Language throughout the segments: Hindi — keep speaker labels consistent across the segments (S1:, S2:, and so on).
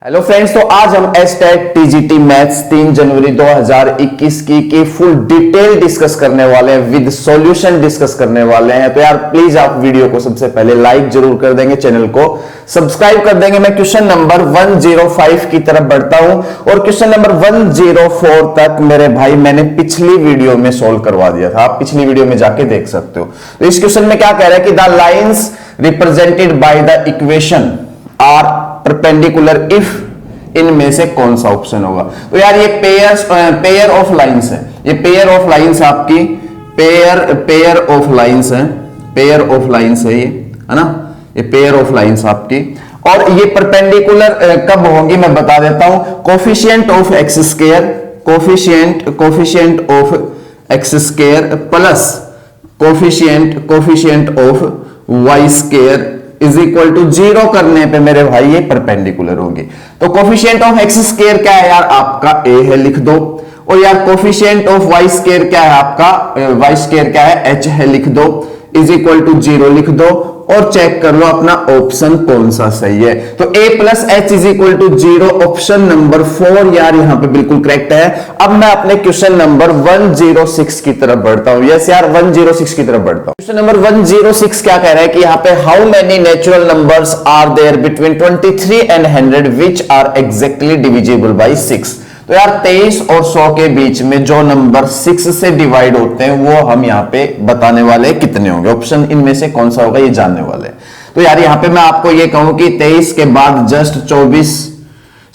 S1: हेलो फ्रेंड्स, तो आज हम एसटेट टीजीटी मैथ्स 3 जनवरी 2021 की फुल डिटेल डिस्कस करने वाले हैं, विद सॉल्यूशन डिस्कस करने वाले हैं। तो यार प्लीज आप वीडियो को सबसे पहले लाइक जरूर कर देंगे, चैनल को सब्सक्राइब कर देंगे। मैं क्वेश्चन नंबर 105 की तरफ बढ़ता हूं और क्वेश्चन नंबर 104 तक मेरे भाई मैंने पिछली वीडियो में सोल्व करवा दिया था, आप पिछली वीडियो में जाके देख सकते हो। तो इस क्वेश्चन में क्या कह रहा है कि the lines represented by the equation are perpendicular if इनमें से कौन सा ऑप्शन होगा। तो यार ये पेयर ऑफ लाइंस है, ये पेयर ऑफ लाइंस आपकी पेयर ऑफ लाइंस है, पेयर ऑफ लाइंस है ये, है ना, ये पेयर ऑफ लाइंस आपकी। और ये परपेंडिकुलर कब होंगी मैं बता देता हूं। Coefficient of x square, coefficient of x square plus coefficient of y square is equal to 0 करने पे मेरे भाई ये परपेंडिकुलर होंगे। तो कोफिशिएंट ऑफ एक्स स्क्वायर क्या है यार, आपका a है, लिख दो। और यार कोफिशिएंट ऑफ वाई स्क्वायर क्या है, आपका वाई स्क्वायर क्या है, h है, लिख दो। इज इक्वल टू 0 लिख दो और चेक कर लो अपना ऑप्शन कौन सा सही है। तो a plus h is equal to 0, option number 4 यार यहां पे बिल्कुल करेक्ट है। अब मैं अपने क्वेश्चन नंबर 106 की तरफ बढ़ता हूं। यस यार 106 की तरफ बढ़ता हूं। क्वेश्चन नंबर 106 क्या कह रहा है कि यहां पे how many natural numbers are there between 23 and 100 which are exactly divisible by 6। तो यार 23 और 100 के बीच में जो नंबर 6 से डिवाइड होते हैं वो हम यहाँ पे बताने वाले हैं कितने होंगे, ऑप्शन इनमें से कौन सा होगा ये जानने वाले हैं। तो यार यहाँ पे मैं आपको ये कहूं कि 23 के बाद जस्ट 24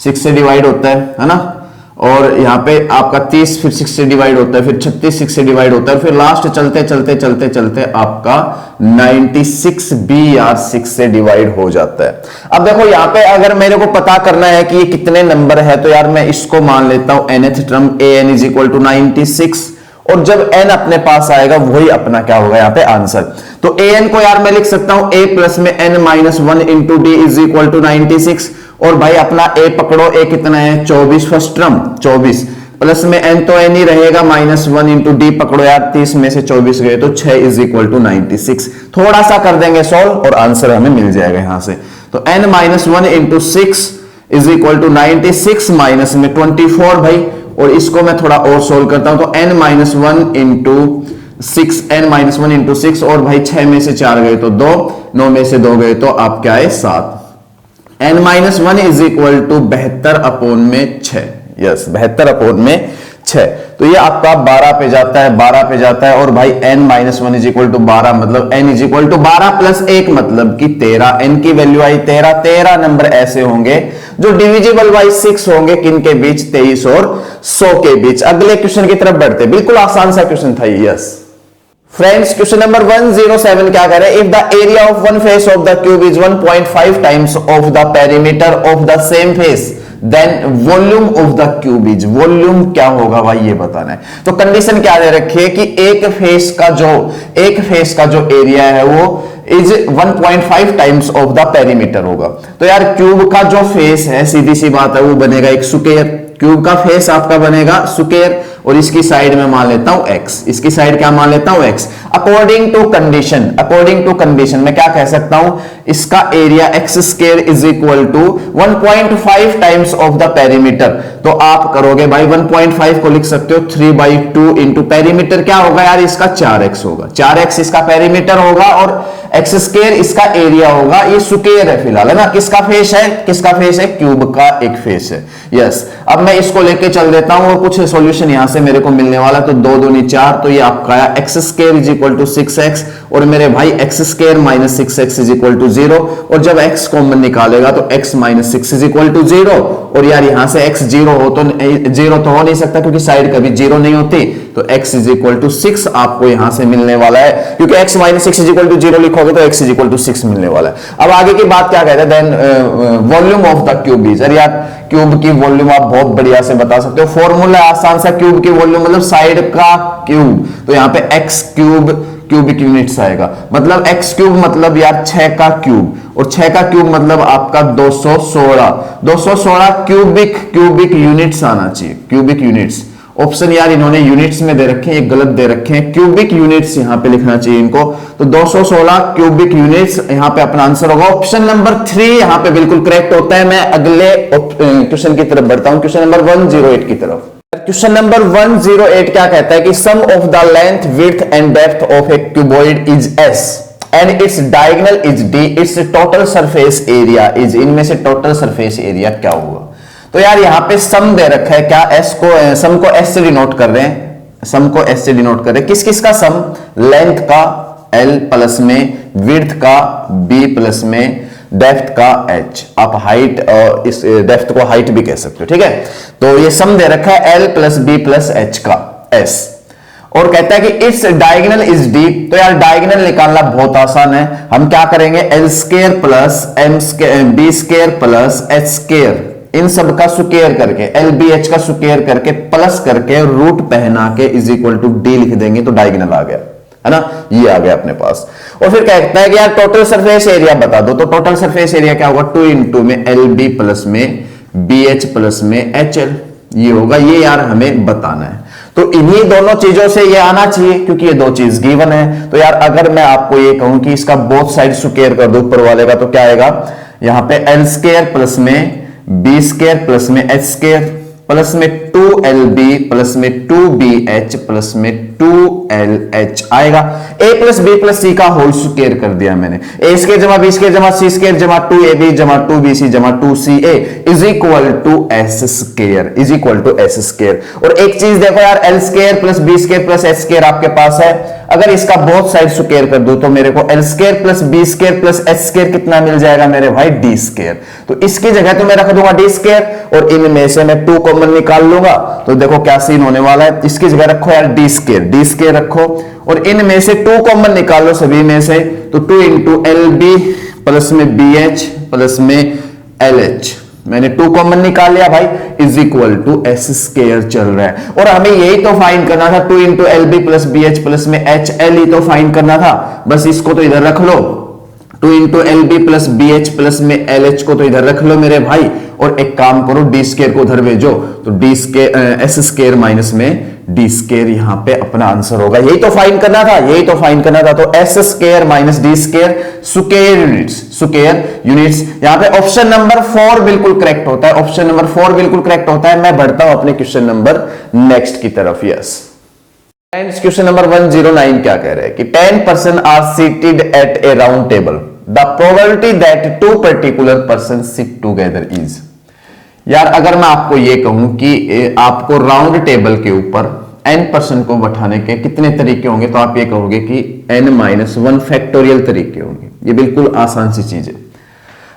S1: 6 से डिवाइड होता है ना, और यहाँ पे आपका 30 फिर 6 से डिवाइड होता है, फिर 36 6 से डिवाइड होता है, फिर लास्ट चलते चलते चलते चलते आपका 96 भी यार 6 से डिवाइड हो जाता है। अब देखो यहाँ पे अगर मेरे को पता करना है कि ये कितने नंबर है, तो यार मैं इसको मान लेता हूं nth term an is equal to 96, और जब n अपने पास आएगा वही अपना क्या होगा यहाँ पे आंसर। तो an को यार मैं लिख सकता हूं a प्लस में n minus 1 into d is equal to 96। और भाई अपना a पकड़ो, a कितना है 24, फर्स्ट टर्म 24, प्लस में n तो n ही रहेगा माइनस 1 इंटू डी पकड़ो यार, 30 में से 24 गए तो 6 इज इक्वल टू 96। थोड़ा सा कर देंगे सॉल्व और आंसर हमें मिल जाएगा यहां से। तो n minus 1 into 6 is equal to 96 minus में 24 भाई, और इसको मैं थोड़ा और सोल्व करता हूं। तो n minus 1 into 6, n minus 1 into 6, और भाई 6 में से 4 गए तो 2, 9 में से 2 गए तो आप क्या है 7। n minus 1 is equal to 72 upon में 6, यस 72 अपॉन में 6। तो ये आपका 12 पे जाता है, 12 पे जाता है। और भाई n minus 1 is equal to 12, मतलब n is equal to 12 plus 1 मतलब कि 13। n की वैल्यू आई 13। 13 नंबर ऐसे होंगे जो डिविजिबल बाई 6 होंगे, किन के बीच, 23 और 100 के बीच। अगले क्वेश्चन की तरफ बढ़ते, बिल्कुल आसान सा क्वेश्चन था ये। यस फ्रेंड्स, क्वेश्चन नंबर 107 क्या कह रहे हैं, if the area of one face of the cube is 1.5 times of the perimeter of the same face, then volume of the cube is, volume क्या होगा भाई ये बताना है। तो कंडीशन क्या दे रखी है कि एक फेस का जो एरिया है वो is 1.5 times of the perimeter होगा। तो यार क्यूब का जो फेस है, सीधी सी बात है, वो बनेगा एक स्क्वायर। क्यूब का फेस आपका बनेगा स्क्वायर, और इसकी साइड में मान लेता हूं x, इसकी साइड क्या मान लेता हूं x। अकॉर्डिंग टू कंडीशन मैं क्या कह सकता हूं, इसका area x square is equal to 1.5 times of the perimeter. तो आप करोगे भाई 1.5 को लिख सकते हो 3/2 इंटू पेरीमीटर क्या होगा यार, इसका 4x होगा, 4x इसका पेरीमीटर होगा और एक्स स्क्वायर इसका एरिया होगा। ये स्क्वायर है फिलहाल, है ना, किसका फेस है, क्यूब का एक फेस है। यस अब मैं इसको लेके चल देता हूं और कुछ सॉल्यूशन यहां से मेरे को मिलने वाला। तो 2 दूनी 4, तो ये आपका आया x square is equal to 6x, और मेरे भाई x square minus 6x is equal to 0, और जब x कॉमन निकालेगा तो x minus 6 is equal to 0। और यार यहां से x 0 तो हो नहीं सकता क्योंकि साइड कभी 0 नहीं होती, तो x इज इक्वल टू 6 आपको यहां से मिलने वाला है, क्योंकि x minus 6 is equal to 0 लिखोगे तो x इज इक्वल टू 6 मिलने वाला है। अब आगे की बात क्या कहते हैं, then volume of the cube is, यार क्यूब की वॉल्यूम आप बहुत बढ़िया से बता सकते हो। फॉर्मूला आसान सा, क्यूब की वॉल्यूम मतलब साइड का क्यूब, तो यहाँ पे x क्यूब क्यूबिक यूनिट्स आएगा, मतलब x क्यूब मतलब यार 6 का क्यूब, और 6 का क्यूब मतलब आपका 216 क्यूबिक यूनिट्स आना चाहिए, क्यूबिक यूनिट्स। ऑप्शन यार इन्होंने यूनिट्स में दे रखे हैं, ये गलत दे रखे हैं, क्यूबिक यूनिट्स यहां पे लिखना चाहिए इनको। तो 216 क्यूबिक यूनिट्स यहां पे अपना आंसर होगा। ऑप्शन नंबर 3 यहां पे बिल्कुल करेक्ट होता है। मैं अगले क्वेश्चन की तरफ बढ़ता हूं, क्वेश्चन नंबर 108 की तरफ। क्वेश्चन नंबर 108 क्या कहता है कि sum of the length width and depth of a cuboid is S and its diagonal is D, its total surface area is, इनमें से टोटल सरफेस एरिया क्या होगा? तो यार यहां पे सम दे रखा है, क्या एस को, सम को एस से डिनोट कर रहे हैं, सम को एस से डिनोट कर रहे हैं। किस किस का सम? लेंथ का एल प्लस में, विड्थ का बी प्लस में, डेप्थ का एच। आप हाइट और इस डेप्थ को हाइट भी कह सकते हो, ठीक है। तो ये सम दे रखा है l plus b plus h का एस, और कहता है कि इट्स डायगोनल इज डी। तो यार डायगोनल निकालना बहुत आसान है, हम क्या करेंगे, L square plus M square B square plus H square, इन सब का स्क्वायर करके, एल बी एच का स्क्वायर करके प्लस करके रूट पहना के इज इक्वल टू डी लिख देंगे तो डायगोनल आ गया, है ना, ये आ गया अपने पास। और फिर कहता है कि यार टोटल सरफेस एरिया बता दो। तो टोटल सरफेस एरिया क्या होगा, 2 इंटू में एल बी प्लस में बी एच प्लस में एच एल, ये होगा। ये यार हमें बताना है, तो इन्हीं दोनों चीजों से ये आना चाहिए क्योंकि ये दो चीज गिवन है। तो यार अगर मैं आपको ये कहूं कि इसका बोथ साइड स्क्वायर कर दो ऊपर वाले का, तो क्या आएगा, यहां पे एल स्क्वायर प्लस में बी स्क्वायर प्लस में एच स्क्वायर प्लस में 2lb प्लस में 2bh प्लस में 2lh आएगा। a plus b plus c का होल स्क्वायर कर दिया मैंने, a स्क्वायर जमा b स्क्वायर जमा c स्क्वायर जमा 2ab जमा 2bc जमा 2ca is equal to s square, is equal to s square. और एक चीज देखो यार, l square plus b square plus h square आपके पास है, अगर इसका बोथ साइड स्क्वायर कर दो तो मेरे को l square plus b square plus h square कितना मिल जाएगा मेरे भाई, d स्क्वायर। तो इसकी जगह तो मैं रख दूंगा d स्क्वायर और इनमें से मैं 2 कॉमन निकाल लूंगा। तो देखो क्या सीन होने वाला है, इसकी जगह रखो यार d स्क्वायर रखो और इनमें से 2 कॉमन निकाल लो सभी में से, तो 2 इंटू एल बी प्लस में बी एच प्लस में एल एच, मैंने 2 कॉमन निकाल लिया भाई, is equal to s square चल रहा है। और हमें यही तो फाइंड करना था, 2 into l b plus b h plus में एच एल ही तो फाइंड करना था। बस इसको तो इधर रख लो, 2 into l b plus b h plus में एल एच को तो इधर रख लो मेरे भाई, और एक काम करो डी स्क्वायर को उधर भेजो, तो D square S square minus में डी स्क्वायर यहां पे अपना आंसर होगा। यही तो फाइंड करना था, यही तो फाइंड करना था। तो S square minus D square square units यहां पे ऑप्शन नंबर 4 बिल्कुल करेक्ट होता है, ऑप्शन नंबर 4 बिल्कुल करेक्ट होता है। मैं बढ़ता हूं अपने क्वेश्चन नंबर नेक्स्ट की तरफ। यस, क्वेश्चन नंबर 109 क्या कह रहे हैं कि 10% are seated at a round table, the probability that 2 particular person sit together is. यार अगर मैं आपको ये कहूं कि आपको राउंड टेबल के ऊपर n पर्सन को बैठाने के कितने तरीके होंगे, तो आप ये कहोगे कि n-1 फैक्टोरियल तरीके होंगे। ये बिल्कुल आसान सी चीज है।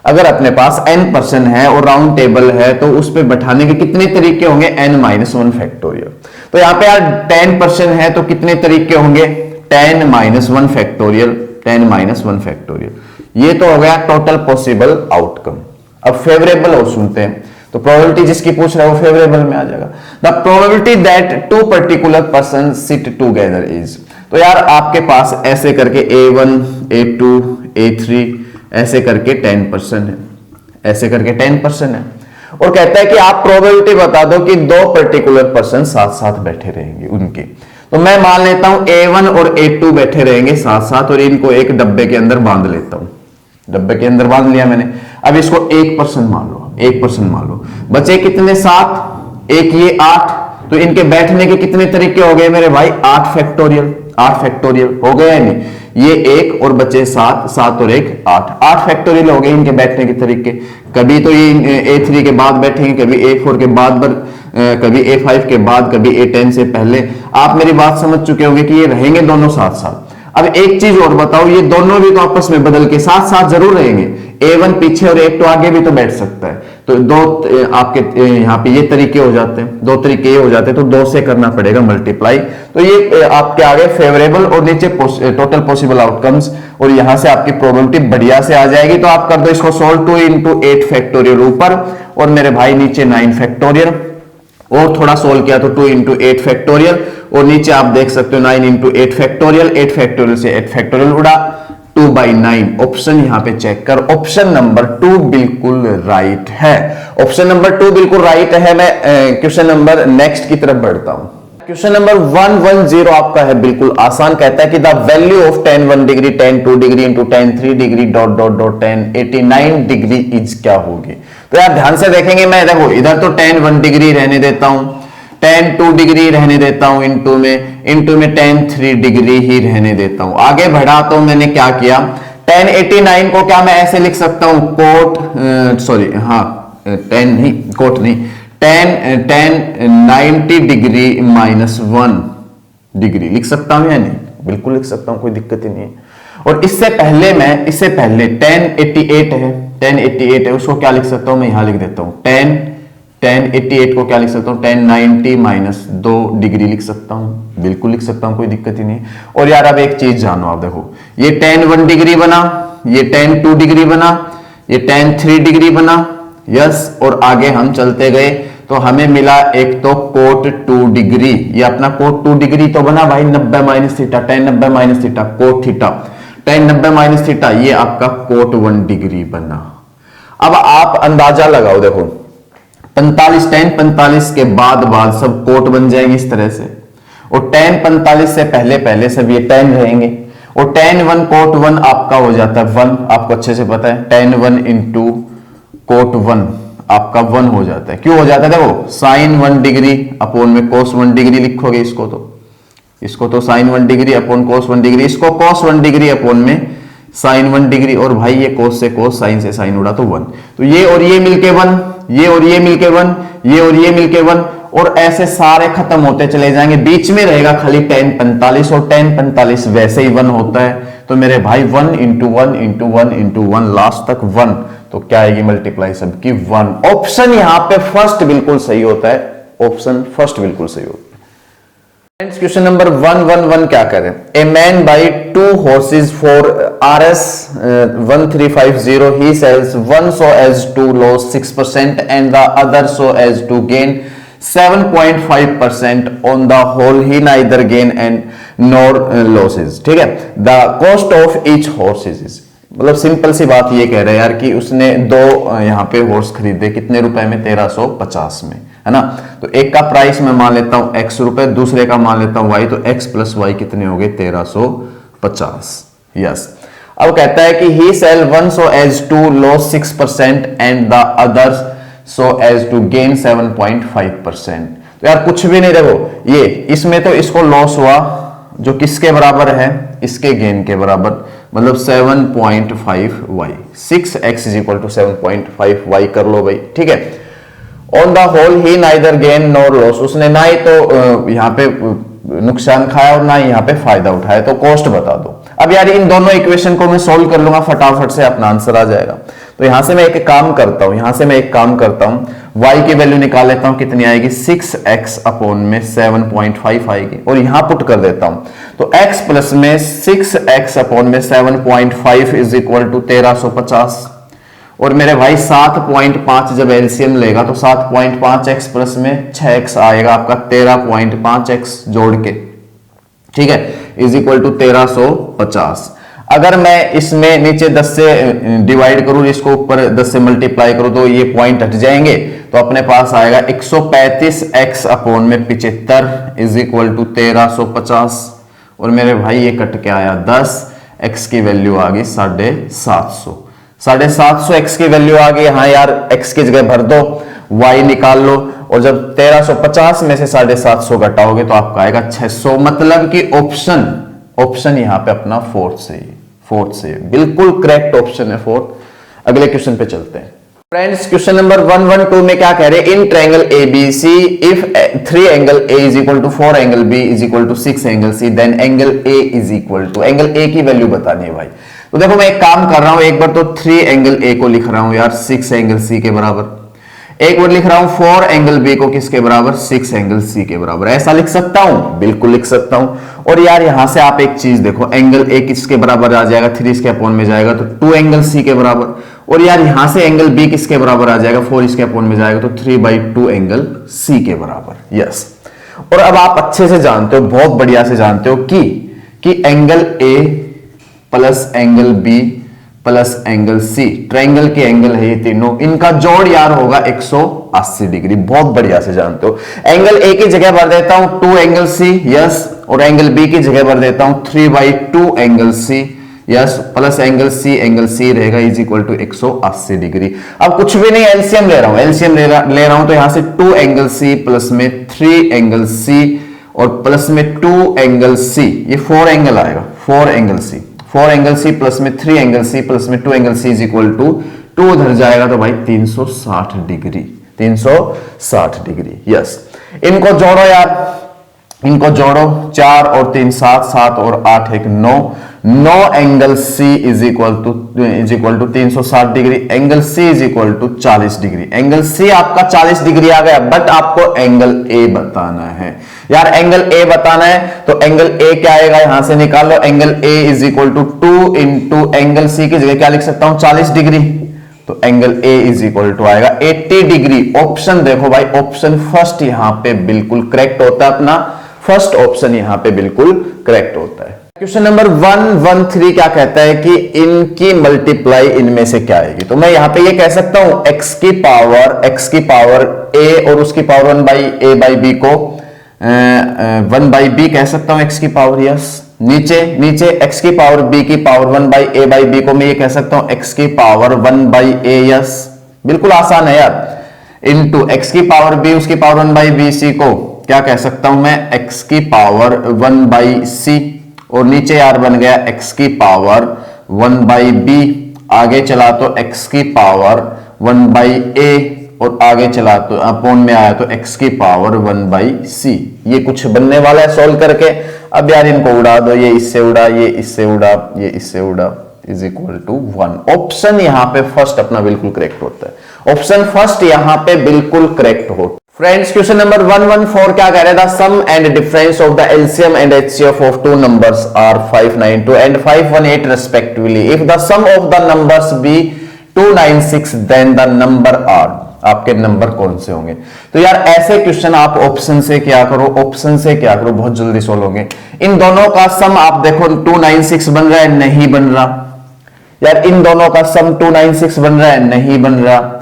S1: अगर अपने पास n पर्सन है और राउंड टेबल है तो उस पर बैठाने के कितने तरीके होंगे, n-1 फैक्टोरियल। तो यहां पे यार 10 पर्सन है तो कितने तरीके होंगे, 10-1 फैक्टोरियल, 10-1 फैक्टोरियल। ये तो हो गया टोटल पॉसिबल आउटकम। अब फेवरेबल और सुनते हैं, तो प्रोबेबिलिटी जिसकी पूछ रहा है वो फेवरेबल में आ जाएगा। The probability that 2 particular person sit together is. तो यार आपके पास ऐसे करके A1 A2 A3 ऐसे करके 10% है, ऐसे करके 10% है, और कहता है कि आप प्रोबेबिलिटी बता दो कि 2 पर्टिकुलर पर्सन साथ साथ बैठे रहेंगे उनके। तो मैं मान लेता हूं A1 और A2 बैठे रहेंगे साथ साथ और इनको एक डब्बे के अंदर बांध लेता हूं, डब्बे के अंदर बांध लिया मैंने। अब इसको 1% मान लो, 1% मान लो, बचे कितने 7, एक ये 8, तो इनके बैठने के कितने तरीके हो गए मेरे भाई, 8 फैक्टोरियल, 8 फैक्टोरियल हो गया है नहीं, ये 1 और बचे 7, 7 और 1 8, 8 फैक्टोरियल हो गए इनके बैठने के तरीके। कभी तो ये A3 के बाद बैठेंगे, कभी A4 के बाद, कभी A5 के बाद, कभी A10 से पहले। आप मेरी बात समझ चुके होंगे कि ये रहेंगे दोनों साथ साथ। अब एक चीज और बताओ, ये दोनों भी तो आपस में बदल के साथ साथ जरूर रहेंगे, A1 पीछे और A2 आगे भी तो बैठ सकता है। तो 2 आपके यहाँ पे ये तरीके हो जाते हैं, 2 तरीके हो जाते हैं, तो 2 से करना पड़ेगा मल्टीप्लाई। तो ये आपके आगे फेवरेबल और नीचे टोटल पॉसिबल आउटकम्स, और यहां से आपकी प्रोबेबिलिटी बढ़िया से आ जाएगी। तो आप कर दो इसको सोल्व, 2 इंटू 8 फैक्टोरियल ऊपर और मेरे भाई नीचे 9 फैक्टोरियल, और थोड़ा सोल्व किया तो 2 इंटू 8 फैक्टोरियल, और नीचे आप देख सकते हो 9 इंटू 8 फैक्टोरियल, 8 फैक्टोरियल से 8 फैक्टोरियल उड़ा, 2/9। ऑप्शन यहां पे चेक कर, ऑप्शन नंबर 2 बिल्कुल राइट है। ऑप्शन नंबर 2 बिल्कुल राइट है। मैं क्वेश्चन नंबर नेक्स्ट की तरफ बढ़ता हूं। क्वेश्चन नंबर 110 आपका है बिल्कुल आसान। कहता है कि the value of tan 1 degree, tan 2 degree into tan 3 degree dot dot dot tan 89 degree is क्या होगी। तो यार ध्यान से देखेंगे, मैं देखो इधर तो tan 1 डिग्री रहने देता हूं, tan 2 डिग्री रहने देता हूं, इंटू में tan 3 डिग्री ही रहने देता हूं। आगे बढ़ा तो मैंने क्या किया, tan 89 को क्या मैं ऐसे लिख सकता हूं, कोट नहीं, tan 90 डिग्री -1 डिग्री लिख सकता हूं या नहीं, बिल्कुल लिख सकता हूं, कोई दिक्कत ही नहीं है। और इससे पहले tan 88 है, उसको क्या लिख सकता हूं, मैं यहां लिख देता हूं tan 88 को क्या लिख सकता हूं, tan 90 -2 डिग्री लिख सकता हूं, बिल्कुल लिख सकता हूं, कोई दिक्कत ही नहीं। और यार अब एक चीज जानो, आप देखो ये tan 1 डिग्री बना, ये tan 2 डिग्री बना, ये tan 3 डिग्री बना, यस। और आगे हम चलते गए तो हमें मिला एक तो cot 2 डिग्री, ये अपना cot 2 डिग्री तो बना भाई 90 minus theta, tan 90 minus theta cot theta, tan 90 minus theta, ये आपका cot 1 डिग्री बना। अब आप अंदाजा लगाओ, देखो 45 tan 45 के बाद सब cot बन जाएंगे इस तरह से, और tan 45 से पहले सब ये tan रहेंगे, और tan 1 cot 1 आपका हो जाता है 1, आपको अच्छे से पता है tan 1 इंटू cot 1 आपका 1 हो जाता है। क्यों हो जाता है, देखो sin 1 डिग्री अपोन में cos 1 डिग्री लिखोगे, इसको तो sin 1 degree upon cos 1 degree, इसको cos 1 डिग्री अपोन में sin 1 डिग्री, और भाई ये cos से cos, sin से sin उड़ा तो 1, तो ये और ये मिलके 1, ये और ये मिलके 1, ये और ये मिलके 1, और ऐसे सारे खत्म होते चले जाएंगे। बीच में रहेगा खाली tan 45, और tan 45 वैसे ही 1 होता है, तो मेरे भाई 1 इंटू 1 इंटू 1 इंटू 1 लास्ट तक 1, तो क्या आएगी मल्टीप्लाई सबकी 1। ऑप्शन यहां पे फर्स्ट बिल्कुल सही होता है, ऑप्शन फर्स्ट बिल्कुल सही होता है। क्वेश्चन नंबर 111 क्या करें, a man by 2 horses for RS 1350, he sells one so as to lose 6% and the other so as to gain 7.5%, on the whole he neither gain and nor losses। ठीक है, the cost of each horse is, मतलब सिंपल सी बात ये कह रहे हैं यार कि उसने दो यहाँ पे हॉर्स खरीदे, कितने रुपए में, 1350 में, है ना। तो एक का प्राइस मैं मान लेता हूं x रुपए, दूसरे का मान लेता हूं y, तो x प्लस वाई कितने हो गए, 1350, यस। अब कहता है कि he sell one so as to lose 6% and the other so as to gain 7.5%। तो यार कुछ भी नहीं, देखो ये इसमें तो इसको लॉस हुआ जो किसके बराबर है, इसके गेन के बराबर, मतलब 7.5y, 6x is equal to 7.5y कर लो भाई, ठीक है। On the whole he neither gain nor loss, उसने ना ही तो यहाँ पे नुकसान खाया और ना ही यहाँ पे फायदा उठाया, तो कॉस्ट बता दो। अब यार इन दोनों इक्वेशन को मैं सोल्व कर लूंगा फटाफट से, अपना आंसर आ जाएगा। तो यहां से मैं एक काम करता हूं, y की वैल्यू निकाल लेता हूं, कितनी आएगी, 6x अपोन में 7.5 आएगी, और यहां पुट कर देता हूं, तो x प्लस में 6x अपोन में 7.5 इज इक्वल टू 1350, और मेरे भाई 7.5 जब एलसीएम लेगा तो 7.5x प्लस में 6x आएगा आपका 13.5x जोड़ के, ठीक है, इज इक्वल टू 1350। अगर मैं इसमें नीचे 10 से डिवाइड करूं, इसको ऊपर 10 से मल्टीप्लाई करूं, तो ये पॉइंट हट जाएंगे, तो अपने पास आएगा 135x अपोन में 75 इज इक्वल टू 1350, और मेरे भाई ये कट के आया 10, x की वैल्यू आ गई 750 x की वैल्यू आ गई। हाँ यार x की जगह भर दो, y निकाल लो, और जब 1350 में से 750 घटाओगे तो आपका आएगा 600, मतलब कि ऑप्शन यहां पे अपना फोर्थ से बिल्कुल करेक्ट ऑप्शन है फोर्थ। अगले क्वेश्चन पे चलते हैं फ्रेंड्स। क्वेश्चन नंबर 112 में क्या कह रहे हैं, in triangle ABC if 3 angle A is equal to 4 angle B is equal to 6 angle C, then angle A is equal to, angle A की वैल्यू बतानी है भाई। तो देखो मैं एक काम कर रहा हूं, एक बार तो 3 एंगल A को लिख रहा हूं यार 6 एंगल C के बराबर, एक बार लिख रहा हूं 4 एंगल B को किसके बराबर, 6 एंगल C के बराबर। ऐसा लिख सकता हूं, बिल्कुल लिख सकता हूं। और यार यहां से आप एक चीज देखो, एंगल A किसके बराबर आ जाएगा, 3 इसके अपोन में जाएगा तो 2 एंगल C के बराबर, और यार यहां से एंगल B किसके बराबर आ जाएगा, 4 इसके अपोन में जाएगा तो 3/2 एंगल C के बराबर, यस। और अब आप अच्छे से जानते हो, बहुत बढ़िया से जानते हो कि angle A plus angle b plus angle c, triangle के एंगल है ये तीनों, इनका जोड़ यार होगा 180 डिग्री। बहुत बढ़िया से जानते हो। एंगल ए की जगह भर देता हूं 2 एंगल सी, यस, और एंगल बी की जगह भर देता हूं 3/2 angle c, yes, plus angle c रहेगा इज इक्वल टू 180 डिग्री। अब कुछ भी नहीं, एलसीएम ले रहा हूं, एलसीएम ले रहा हूं तो यहां से 2 एंगल सी प्लस में 3 एंगल सी और प्लस में 2 एंगल सी, ये 4 एंगल आएगा, 4 angle c, 4 angle c plus में 3 एंगल सी प्लस में 2 angle c is equal to 2 उधर जाएगा तो भाई 360 डिग्री, 360 डिग्री, यस। इनको जोड़ो यार, इनको जोड़ो, 4 और 3 7, 7 और 8 एक 9, 9 angle c is equal to 360 degree, angle c is equal to 40 degree. Angle c आपका 40 डिग्री आ गया, बट आपको एंगल ए बताना है यार। एंगल ए बताना है तो एंगल ए क्या आएगा, यहां से निकाल लो। Angle A is equal to 2 into angle C की जगह क्या लिख सकता हूं, 40 डिग्री, तो angle A is equal to आएगा 80 डिग्री। ऑप्शन देखो भाई, ऑप्शन फर्स्ट यहां पे बिल्कुल करेक्ट होता है, अपना फर्स्ट ऑप्शन यहां पे बिल्कुल करेक्ट होता है। क्वेश्चन नंबर 113 क्या कहता है कि इनकी मल्टीप्लाई इनमें से क्या आएगी। तो मैं यहां पे ये कह सकता हूं x की पावर a और उसकी पावर 1/a/b को 1/b कह सकता हूं, x की पावर, यस। नीचे x की पावर b की पावर 1/a/b को मैं ये कह सकता हूं x की पावर 1/a, यस, बिल्कुल आसान है यार। इनटू x की पावर b उसकी पावर 1/bc को क्या कह सकता हूं मैं, x की पावर 1/c, और नीचे यार बन गया x की पावर 1/b, आगे चला तो x की पावर 1/a, और आगे चला तो अपॉन में आया तो x की पावर 1/c। ये कुछ बनने वाला है सॉल्व करके। अब यार इनको उड़ा दो, ये इससे उड़ा, ये इससे उड़ा, ये इससे उड़ा, इज इक्वल टू 1। ऑप्शन यहां पे फर्स्ट अपना बिल्कुल करेक्ट होता है, ऑप्शन फर्स्ट यहां पे बिल्कुल करेक्ट होता है। फ्रेंड्स, क्वेश्चन नंबर 114 क्या कह रहा था, sum and difference of the LCM and HCF of two numbers are 592 and 518 respectively. If the sum of the numbers be 296 then the number are, आपके नंबर कौन से होंगे। तो यार ऐसे क्वेश्चन आप ऑप्शन से क्या करो, ऑप्शन से क्या करो, बहुत जल्दी सोल्व होंगे। इन दोनों का सम आप देखो 296 बन रहा है, नहीं बन रहा यार। इन दोनों का सम 296 बन रहा है, नहीं बन रहा।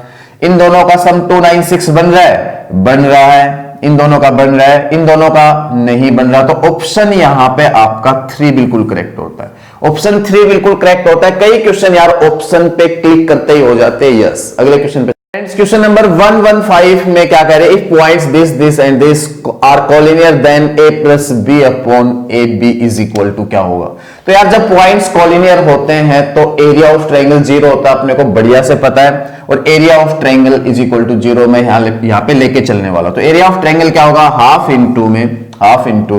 S1: इन दोनों का सम 296 बन रहा है, बन रहा है। इन दोनों का बन रहा है, इन दोनों का नहीं बन रहा। तो ऑप्शन यहां पे आपका 3 बिल्कुल करेक्ट होता है, ऑप्शन 3 बिल्कुल करेक्ट होता है। कई क्वेश्चन यार ऑप्शन पे क्लिक करते ही हो जाते हैं, यस। अगले क्वेश्चन पे क्वेश्चन नंबर 115 में क्या कह रहे हैं, if points this and this are collinear then a plus B upon A b is equal to क्या होगा। तो यार जब पॉइंट्स कॉलिनियर होते हैं तो एरिया ऑफ ट्रायंगल 0 होता है, अपने को बढ़िया से पता है। और area of triangle is equal to 0 में यहां पे लेके चलने वाला। तो एरिया ऑफ ट्रायंगल क्या होगा, हाफ इंटू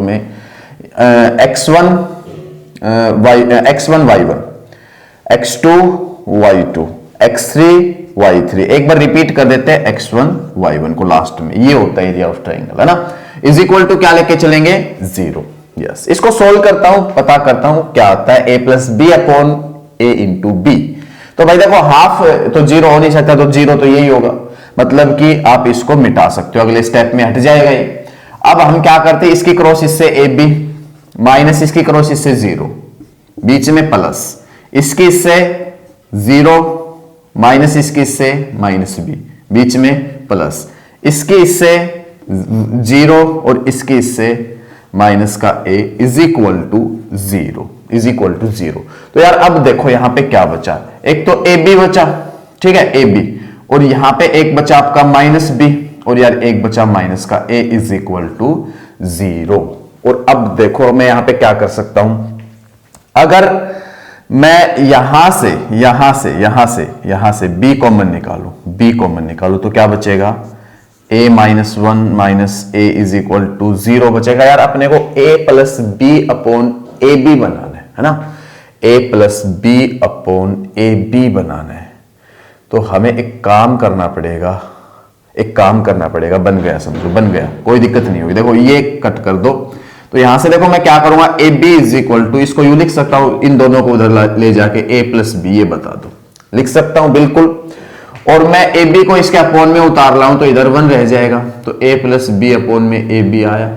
S1: में x1 y1, x2 y2, x3 y3। एक बार रिपीट कर देते हैं x1 y1 को लास्ट में, ये होता है एरिया ऑफ ट्रायंगल, है ना। इज इक्वल टू क्या लेके चलेंगे, 0, यस। इसको सोल्व करता हूं, पता करता हूं क्या आता है, a plus B upon a into b. तो भाई देखो हाफ तो 0 हो नहीं सकता, तो 0 तो यही होगा, मतलब कि आप इसको मिटा सकते हो, अगले स्टेप में हट जाएगा ये। अब हम क्या करते हैं, इसकी क्रॉस इससे ए बी माइनस इसकी क्रॉस इससे 0, बीच में प्लस, इसकी इससे 0 माइनस इसकी इससे माइनस बी, बीच में प्लस, इसकी इससे 0 और इसकी इससे माइनस का a is equal to 0, is equal to 0। तो यार अब देखो यहां पे क्या बचा, एक तो ए बी बचा, ठीक है, ए बी, और यहां पे एक बचा आपका माइनस बी, और यार एक बचा माइनस का a इज इक्वल टू 0। और अब देखो मैं यहां पे क्या कर सकता हूं, अगर मैं यहां से b कॉमन निकालू तो क्या बचेगा, a minus 1 minus a is equal to 0 बचेगा। यार अपने को a plus B upon A B बनाना है ना, a plus B upon A B बनाना है। तो हमें एक काम करना पड़ेगा, बन गया, समझो बन गया, कोई दिक्कत नहीं होगी। देखो ये कट कर दो, तो यहां से देखो मैं क्या करूंगा, a b is equal to, इसको यू लिख सकता हूं, इन दोनों को उधर ले जाके a प्लस बी ये बता दो, लिख सकता हूं बिल्कुल। और मैं ए बी को इसके अपॉन में उतार रहा हूं तो इधर 1 रह जाएगा, तो a प्लस बी अपॉन में ए बी आया,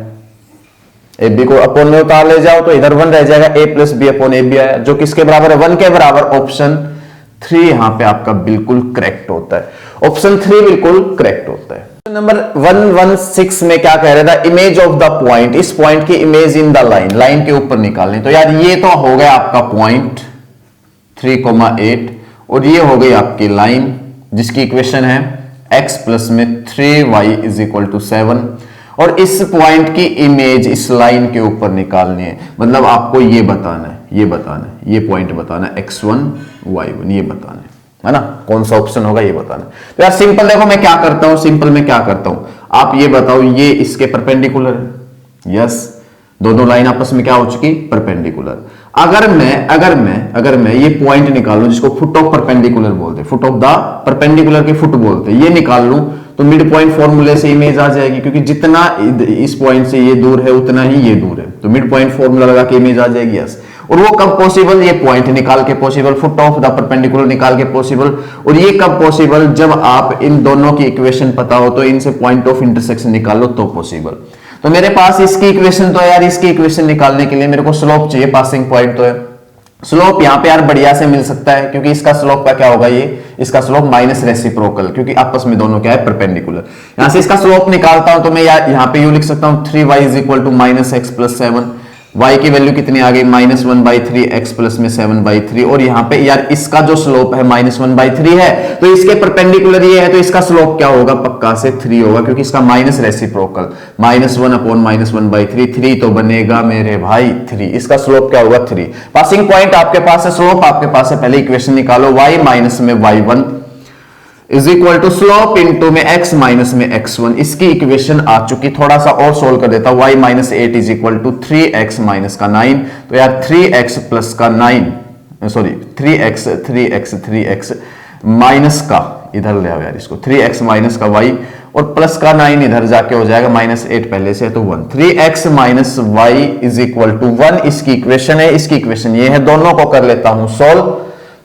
S1: ए बी को अपोन में उतार ले जाओ तो इधर 1 रह जाएगा, a plus b upon a b आया, जो किसके बराबर है, 1 के बराबर। ऑप्शन 3 यहां पे आपका बिल्कुल करेक्ट होता है, ऑप्शन 3 बिल्कुल करेक्ट होता है। नंबर 116 में क्या कह रहा था, इमेज ऑफ द पॉइंट, इस पॉइंट की image in the line, line के ऊपर निकालनी। तो यार ये तो हो गया आपका पॉइंट 3,8 और ये हो गई आपकी लाइन जिसकी इक्वेशन है x प्लस में 3y इज इक्वल टू 7, और इस पॉइंट की इमेज इस लाइन के ऊपर निकालनी है। मतलब आपको ये बताना है, ये पॉइंट बताना है x1 y1, ये बताना है ना, कौन सा ऑप्शन होगा ये बताना है। तो यार सिंपल देखो मैं क्या करता हूं, सिंपल में क्या करता हूं, आप ये बताओ ये इसके परपेंडिकुलर है, यस, दोनों लाइन आपस में क्या हो चुकी, परपेंडिकुलर। अगर मैं ये पॉइंट निकाल लूं जिसको फुट ऑफ परपेंडिकुलर बोलते हैं, फुट ऑफ द परपेंडिकुलर के फुट बोलते हैं, ये निकाल लूं तो मिड पॉइंट फॉर्मूले से इमेज आ जाएगी, क्योंकि जितना इस पॉइंट से ये दूर है उतना ही ये दूर है, तो मिड पॉइंट फॉर्मूला लगा के इमेज आ जाएगी, यस। और वो कब पॉसिबल, ये पॉइंट निकाल के possible, foot of the perpendicular निकाल के पॉसिबल। और ये कब पॉसिबल, जब आप इन दोनों की इक्वेशन पता हो तो इनसे पॉइंट ऑफ इंटरसेक्शन निकालो तो पॉसिबल। तो मेरे पास इसकी इक्वेशन तो है यार, इसकी इक्वेशन निकालने के लिए मेरे को स्लोप चाहिए, पासिंग पॉइंट तो है। स्लोप यहाँ पे यार बढ़िया से मिल सकता है, क्योंकि इसका स्लोप का क्या होगा, ये इसका स्लोप माइनस रेसिप्रोकल, क्योंकि आपस में दोनों क्या है, परपेंडिकुलर। यहां से इसका स्लोप निकालता हूं तो मैं यहाँ पे यू लिख सकता हूं 3y is equal to minus x plus 7, y की वैल्यू कितनी आ गई, -1/3 x प्लस में 7/3, और यहाँ पे यार इसका जो स्लोप है -1/3 है, तो इसके परपेंडिकुलर ये है, तो इसका स्लोप क्या होगा, पक्का से 3 होगा, क्योंकि इसका माइनस रेसिप्रोकल, -1 अपॉन -1/3, 3 तो बनेगा मेरे भाई 3, इसका स्लोप क्या होगा 3। पासिंग पॉइंट आपके पास है, स्लोप आपके पास है, पहले इक्वेशन निकालो, y माइनस में y1 is equal to slope into में x माइनस में x1, इसकी इक्वेशन आ चुकी। थोड़ा सा और सोल्व कर देता हूं, y minus 8 is equal to 3x minus का 9, तो यार 3x प्लस का 9, सॉरी 3x माइनस का, इधर ले आओ यार इसको, 3x माइनस का y और प्लस का 9 इधर जाके हो जाएगा, -8 पहले से है तो 1, 3x minus y is equal to 1, इसकी इक्वेशन है, इसकी इक्वेशन ये है। दोनों को कर लेता हूं सोल्व,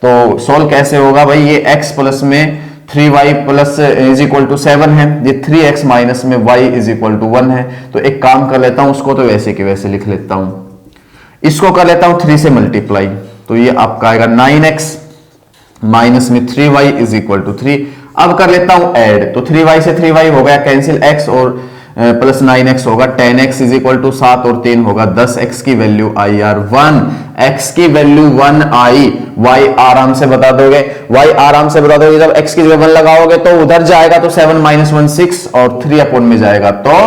S1: तो सोल्व कैसे होगा भाई, ये x प्लस में 3y plus is equal to 7 है, ये 3x माइनस में y इज इक्वल टू 1 है। तो एक काम कर लेता हूं, उसको तो वैसे के वैसे लिख लेता हूं, इसको कर लेता हूं 3 से मल्टीप्लाई, तो ये आपका आएगा 9x माइनस में 3y इज इक्वल टू 3। अब कर लेता हूं ऐड, तो 3y से 3y हो गया कैंसिल, x और प्लस 9x होगा 10x इज इक्वल टू 7 और 3 होगा 10, x की वैल्यू आई यार 1, x की वैल्यू 1 आई, y आराम से बता दोगे, जब x की जगह 1 लगाओगे तो उधर जाएगा तो 7 माइनस 1 6 और 3 अपॉन में जाएगा तो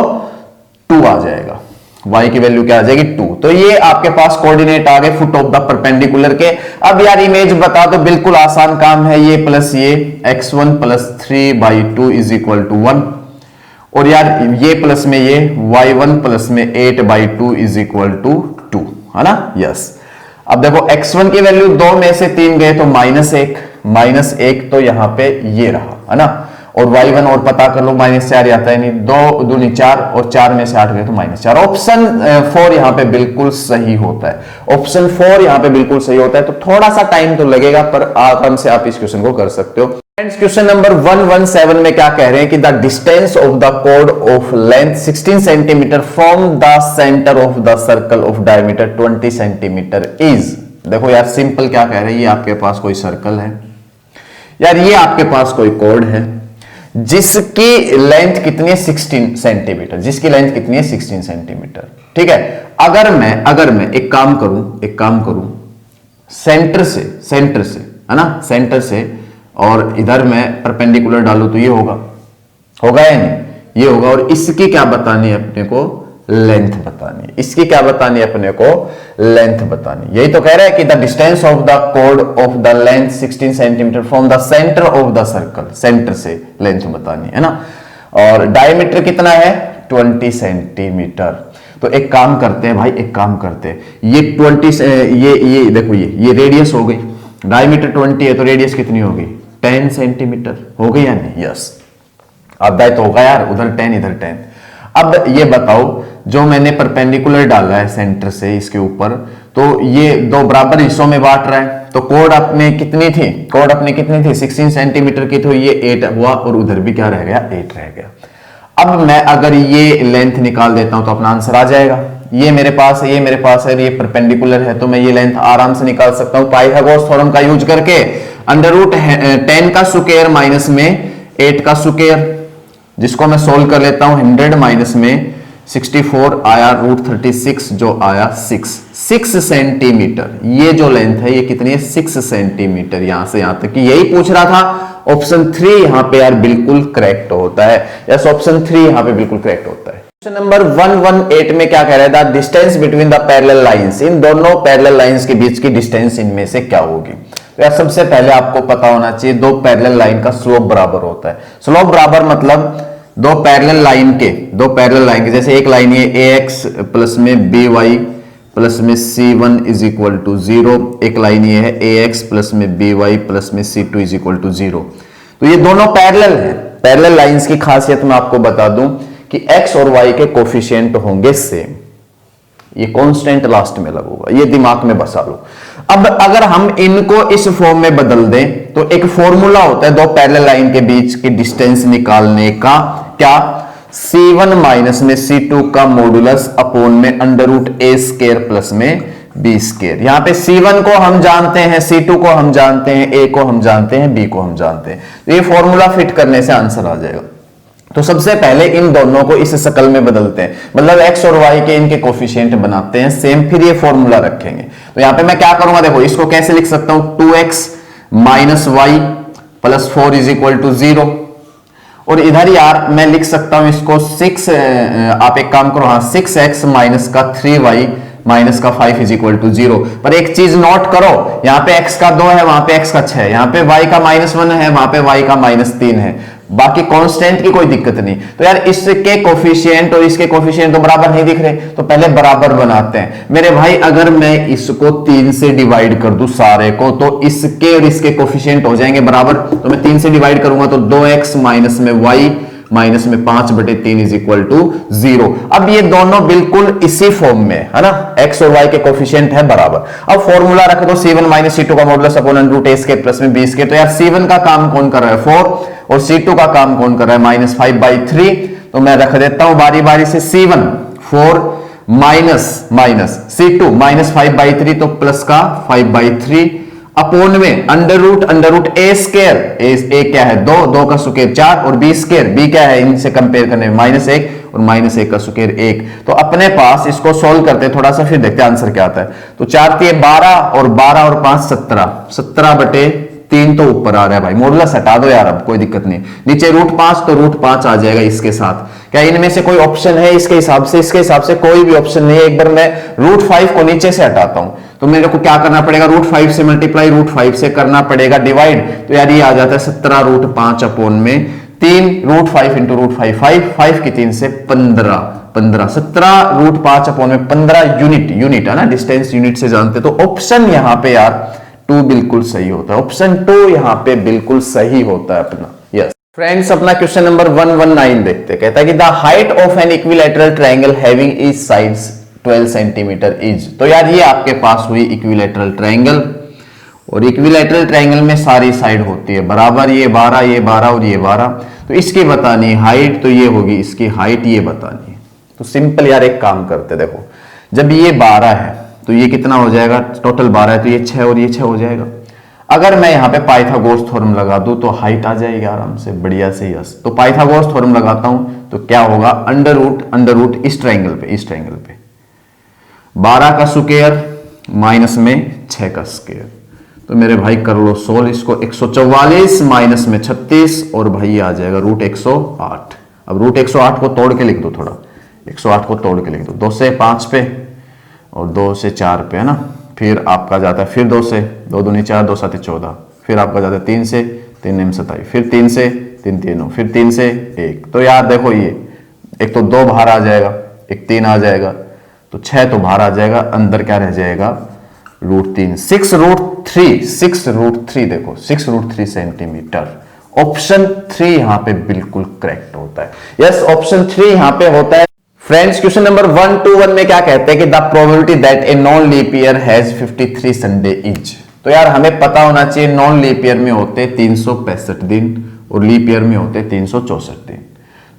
S1: 2 आ जाएगा, y की वैल्यू क्या आ जाएगी 2। तो ये आपके पास कोऑर्डिनेट आ गए फुट ऑफ द परपेंडिकुलर के। अब यार इमेज बता दो, बिल्कुल आसान काम है, ये प्लस ये x1 plus 3/2 is equal to 1, और यार ये प्लस में ये y1 प्लस में 8/2 इज इक्वल टू 2, है ना, यस। अब देखो x1 की वैल्यू 2 में से 3 गए तो -1 तो यहां पे ये रहा, है ना, और y1 और पता कर लो, -4 आता है नहीं, 2 दूनी 4 और 4 में से 8 गए तो -4। ऑप्शन 4 यहां पे बिल्कुल सही होता है, ऑप्शन 4 यहां पे बिल्कुल सही होता है। तो थोड़ा सा टाइम तो लगेगा, पर आराम से आप इस क्वेश्चन को कर सकते हो। क्वेश्चन नंबर 117 में क्या कह रहे हैं कि the distance of the code of length 16 centimetre from the centre of the circle of diameter 20 centimetre is. देखो यार सिंपल क्या कह रहे हैं, ये आपके पास कोई सर्कल है यार, ये आपके पास कोई कोड है जिसकी लेंथ कितनी है 16 सेंटीमीटर, जिसकी लेंथ कितनी है 16 सेंटीमीटर, ठीक है। अगर मैं एक काम करूं सेंटर से है ना, सेंटर से, और इधर मैं परपेंडिकुलर डालूं तो ये होगा या नहीं, ये होगा। और इसकी क्या बतानी है अपने को, लेंथ बतानी है, इसकी क्या बतानी है अपने को, लेंथ बतानी। यही तो कह रहा है कि the distance of the code of the length 16 centimetre from the centre of the circle, centre से लेंथ बतानी है ना, और डायमीटर कितना है 20 सेंटीमीटर। तो एक काम करते हैं भाई, ये 20 ये देखो ये रेडियस हो गई, डायमीटर 20 है तो रेडियस कितनी होगी 10 सेंटीमीटर, हो गई या नहीं, यस। अब दाय तो होगा यार, उधर 10 इधर 10। अब ये बताओ, जो मैंने परपेंडिकुलर डाला है सेंटर से इसके ऊपर, तो ये दो बराबर हिस्सों में बांट रहा है, तो कोड अपने कितनी थी 16 सेंटीमीटर की, तो ये 8 हुआ और उधर भी क्या रह गया 8 रह गया। अब मैं अगर ये लेंथ निकाल देता हूं तो अपना आंसर आ जाएगा, ये मेरे पास है, ये मेरे पास है, ये परपेंडिकुलर है, तो मैं ये लेंथ आराम से निकाल सकता हूं पाइथागोरस थ्योरम का यूज करके। अंडर रूट 10 का स्क्वायर माइनस में 8 का स्क्वायर, जिसको मैं सोल्व कर लेता हूं 100 माइनस में 64 आया रूट 36 जो आया 6 सेंटीमीटर। ये जो लेंथ है ये कितनी है 6 सेंटीमीटर, यहां से यहां तक। यही पूछ रहा था। ऑप्शन 3 यहां पे यार बिल्कुल करेक्ट होता है। यस, ऑप्शन 3 यहां पे बिल्कुल करेक्ट होता है। क्वेश्चन नंबर 118 में क्या कह रहा है, the distance between the parallel lines, इन दोनों पैरेलल लाइंस के बीच की डिस्टेंस इनमें से क्या होगी। तो यार सबसे पहले आपको पता होना चाहिए दो पैरेलल लाइन का स्लोप बराबर होता है। स्लोप बराबर मतलब दो पैरेलल लाइन के जैसे एक लाइन ये ax प्लस में by प्लस में c1 इज इक्वल टू 0, एक लाइन ये है ax प्लस में by प्लस में c2 इज इक्वल टू 0। तो ये दोनों पैरेलल हैं। पैरेलल लाइंस की खासियत मैं आपको बता दूं कि x और y के कोफिशिएंट होंगे सेम, ये कांस्टेंट लास्ट में लगूगा, ये दिमाग में बसा लो। अब अगर हम इनको इस फॉर्म में बदल दें तो एक फॉर्मूला होता है दो पैरेलल लाइन के बीच की डिस्टेंस निकालने का, क्या, c1 माइनस में c2 का मॉडुलस अपॉन में under root a square plus में b स्क्वायर। यहां पे c1 को हम जानते हैं, c2 को हम जानते हैं, a को हम जानते हैं, b को हम जानते हैं। तो ये फॉर्मूला फिट करने से आंसर आ जाएगा। तो सबसे पहले इन दोनों को इस शकल में बदलते हैं, मतलब x और y के इनके कोफिशिएंट बनाते हैं सेम, फिर ये फॉर्मूला रखेंगे। तो यहां पे मैं क्या करूंगा, देखो इसको कैसे लिख सकता हूं, 2x minus y plus 4 is equal to 0। और इधर यार मैं लिख सकता हूं इसको 6, आप एक काम करो, हाँ 6x माइनस का 3y माइनस का 5 इज इक्वल टू 0। पर एक चीज नोट करो, यहां पे x का 2 है, वहां पे x का 6 है, यहां पे y का -1 है, वहां पे y का -3 है, बाकी कांस्टेंट की कोई दिक्कत नहीं। तो यार इसके कोफिशिएंट और इसके कोफिशिएंट तो बराबर नहीं दिख रहे, तो पहले बराबर बनाते हैं मेरे भाई। अगर मैं इसको 3 से डिवाइड कर दूं सारे को, तो इसके और इसके कोफिशिएंट हो जाएंगे बराबर। तो मैं 3 से डिवाइड करूंगा तो 2x माइनस में y माइनस में 5/3 इज इक्वल टू 0। अब ये दोनों बिल्कुल इसी फॉर्म में है ना, x और y के कोफिशिएंट है बराबर। अब फॉर्मूला रख दो c1 माइनस c2 का modulus upon under root a square plus में b स्क्वायर। तो यार c1 का काम कौन कर रहा है 4 और c2 का काम कौन कर रहा है -5/3। तो मैं रख देता हूं बारी बारी से c1 4 माइनस c2 -5/3, तो प्लस का 5/3 अपॉन में under root a square, a क्या है 2 का स्क्वायर 4 और b स्क्वायर, b क्या है इनसे कंपेयर करने में -1 और -1 का स्क्वायर 1। तो अपने पास इसको सॉल्व करते थोड़ा सा, फिर देखते हैं आंसर क्या आता है। तो 4 × 12 और 12 और 5 17/3 तो ऊपर आ रहा है भाई, मॉडुलस हटा दो यार, अब कोई दिक्कत नहीं। नीचे √5 तो √5 आ जाएगा इसके साथ। क्या इनमें से कोई ऑप्शन है इसके हिसाब से? इसके हिसाब से कोई भी ऑप्शन नहीं है। एक बार मैं √5 को नीचे से हटाता हूं तो मेरे को क्या करना पड़ेगा, √5 से मल्टीप्लाई √5 से करना पड़ेगा डिवाइड। तो यार ये आ जाता है 17√5 अपॉन में 3 √5 इंटू √5 5 की 3 से 15 17√5 अपॉन में 15 यूनिट है ना, डिस्टेंस यूनिट से जानते। तो ऑप्शन यहां पे यार 2 बिल्कुल सही होता है। ऑप्शन 2 यहां पे बिल्कुल सही होता है अपना। यस फ्रेंड्स, अपना क्वेश्चन नंबर 119 देखते हैं। कहता है कि the height of an equilateral triangle having each sides 12 centimetre is. तो यार ये आपके पास हुई इक्विलैटरल ट्रायंगल, और इक्विलैटरल ट्रायंगल में सारी साइड होती है बराबर, ये 12 ये 12 और ये 12। तो इसकी बतानी हाइट, तो ये होगी इसकी हाइट, ये बतानी है। तो सिंपल यार एक काम करते, देखो जब ये 12 है तो ये कितना हो जाएगा, टोटल 12 है तो ये 6 और ये 6 हो जाएगा। अगर मैं यहाँ पे पाइथागोरस थ्योरम लगा दूं तो हाइट आ जाएगी आराम से बढ़िया से। यस, तो पाइथागोरस थ्योरम लगाता हूं तो क्या होगा, अंडर रूट इस ट्रायंगल पे 12 का स्क्वायर माइनस में 6 का स्क्वायर। तो मेरे भाई कर लो सोल्व इसको, 144 माइनस में 36 और भाई आ जाएगा √108। अब √108 को तोड़ के लिख दो, थोड़ा 108 को तोड़ के लिख दो, 2 से 5 पे और 2 से 4 पे है ना। फिर आपका जाता है फिर 2 से 2 दूनी 4 2 7 14, फिर आपका जाता है 3 से 3 9 27, फिर 3 से 3 3 9, फिर 3 से 1। तो यार देखो ये एक तो 2 बाहर आ जाएगा, एक 3 आ जाएगा, तो 6 तो बाहर आ जाएगा, अंदर क्या रह जाएगा √3 6√3 देखो 6√3 सेंटीमीटर। ऑप्शन 3 यहां पे बिल्कुल करेक्ट होता है। यस, ऑप्शन 3 यहां पे होता है। फ्रेंड्स, क्वेश्चन नंबर 121 में क्या कहते हैं कि the probability that a non leap year has 53 Sunday is. तो यार हमें पता होना चाहिए नॉन लीप ईयर में होते 365 दिन और लीप ईयर में होते 364 दिन।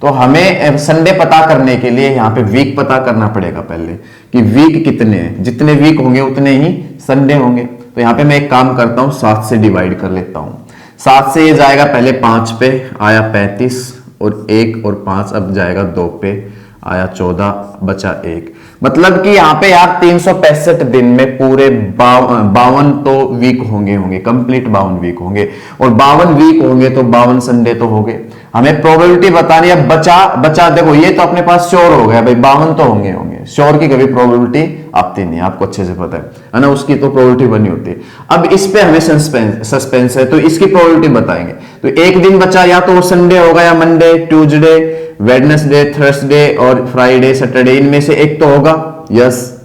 S1: तो हमें संडे पता करने के लिए यहाँ पे वीक पता करना पड़ेगा पहले कि वीक कितने हैं, जितने वीक होंगे उतने ही संडे होंगे। तो यहाँ पे मैं एक काम करता हूँ, 7 से डिवाइड कर लेता हूँ। 7 से ये जाएगा पहले 5 पे, आया 35 और 1 और 5 अब जाएगा 2 पे, आया 14 बचा 1। मतलब कि यहाँ पे यार 365 दिन में पूरे 52 तो वीक होंगे कंप्लीट 52 वीक होंगे, और 52 वीक होंगे तो 52 संडे तो हो गए। हमें प्रोबेबिलिटी बतानी है, बचा देखो ये तो अपने पास श्योर हो गया भाई 52 तो होंगे श्योर की कभी प्रोबेबिलिटी आती नहीं, आपको अच्छे से पता है ना, उसकी तो प्रोबेबिलिटी बनी होती है। अब इस पे हमें सस्पेंस है, तो इसकी प्रोबेबिलिटी बताएंगे। तो एक दिन बचा, या तो संडे होगा या मंडे, ट्यूसडे, वेडनेसडे, थर्सडे और फ्राइडे, सैटरडे, इनमें से एक तो होगा। यस,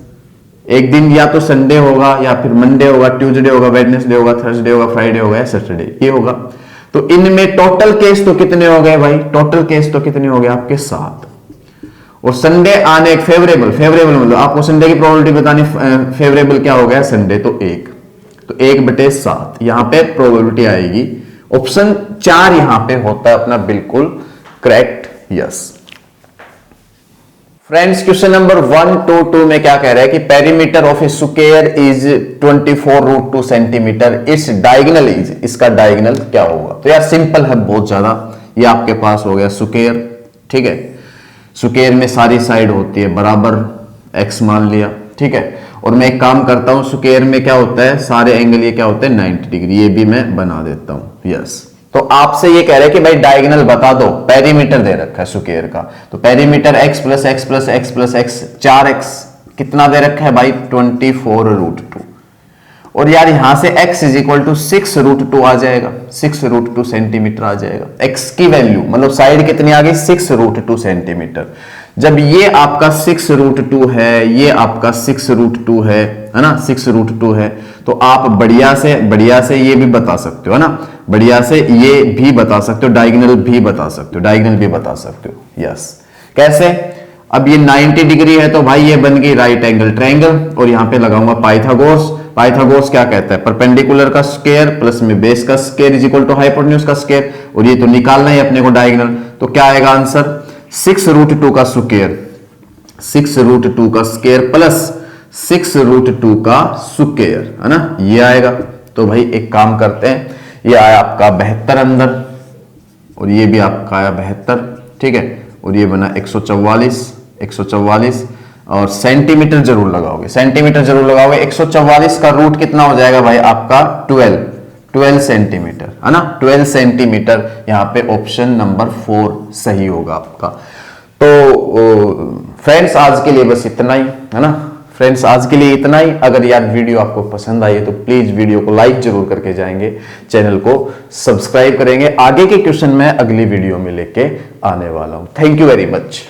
S1: एक दिन या तो संडे होगा या फिर मंडे होगा, ट्यूसडे होगा, वेडनेसडे होगा, थर्सडे होगा, फ्राइडे होगा या सैटरडे, ये होगा। तो इनमें टोटल केस तो कितने हो गए भाई, टोटल केस तो कितने हो गए आपके 7। और संडे आने फेवरेबल मतलब आपको संडे की प्रोबेबिलिटी बतानी, फेवरेबल क्या हो गया संडे, तो 1, तो 1/7 यहां पे प्रोबेबिलिटी आएगी। ऑप्शन 4 यहां पे होता है अपना बिल्कुल correct. Yes friends, question number 122 में क्या कह रहा है कि perimeter of A square is 24√2 centimetre, it's diagonal is, इसका डायगोनल क्या होगा। तो यार सिंपल है बहुत ज्यादा, ये आपके पास हो गया स्क्वायर, ठीक है। स्क्वायर में सारी साइड होती है बराबर, x मान लिया, ठीक है। और मैं एक काम करता हूं, स्क्वायर में क्या होता है, सारे एंगल ये क्या होते हैं 90 डिग्री, ये भी मैं बना देता हूं। यस, तो आपसे ये कह रहे हैं कि भाई डायगोनल बता दो, पेरीमीटर दे रखा है स्क्वायर का, तो perimeter x plus x plus x plus x 4x कितना दे रखा है भाई 24√2। और यार यहां से x इज इक्वल टू 6√2 आ जाएगा, 6√2 सेंटीमीटर आ जाएगा। x की वैल्यू मतलब साइड कितनी आ गई 6√2 सेंटीमीटर। जब ये आपका 6√2 है, ये आपका 6√2 है ना, 6√2 है, तो आप बढ़िया से ये भी बता सकते हो, है ना, बढ़िया से ये भी बता सकते हो, डायगोनल भी बता सकते हो, यस। कैसे, अब ये 90 डिग्री है तो भाई ये बन गई राइट एंगल ट्रायंगल, और यहां पे लगाऊंगा पाइथागोरस क्या कहता है, परपेंडिकुलर का स्क्वायर प्लस में बेस का square is equal to hypotenuse का स्क्वायर, और ये तो निकालना है अपने को डायगोनल। तो क्या आएगा आंसर 6√2 का स्क्वायर, 6√2 का स्क्वायर प्लस 6√2 का स्क्वायर, है ना, ये आएगा। तो भाई एक काम करते हैं, ये आया आपका 72 अंदर, और ये भी आपका आया 72, ठीक है, और ये बना 144, और सेंटीमीटर जरूर लगाओगे, 144 का रूट कितना हो जाएगा भाई आपका 12 सेंटीमीटर, है ना, 12 सेंटीमीटर। यहाँ पे ऑप्शन नंबर 4 सही होगा आपका। तो फ्रेंड्स आज के लिए बस इतना ही, है ना फ्रेंड्स, आज के लिए इतना ही। अगर यार वीडियो आपको पसंद आई है तो प्लीज वीडियो को लाइक जरूर करके जाएंगे, चैनल को सब्सक्राइब करेंगे। आगे के क्वेश्चन मैं अगली वीडियो में लेके आने वाला हूं। Thank you very much.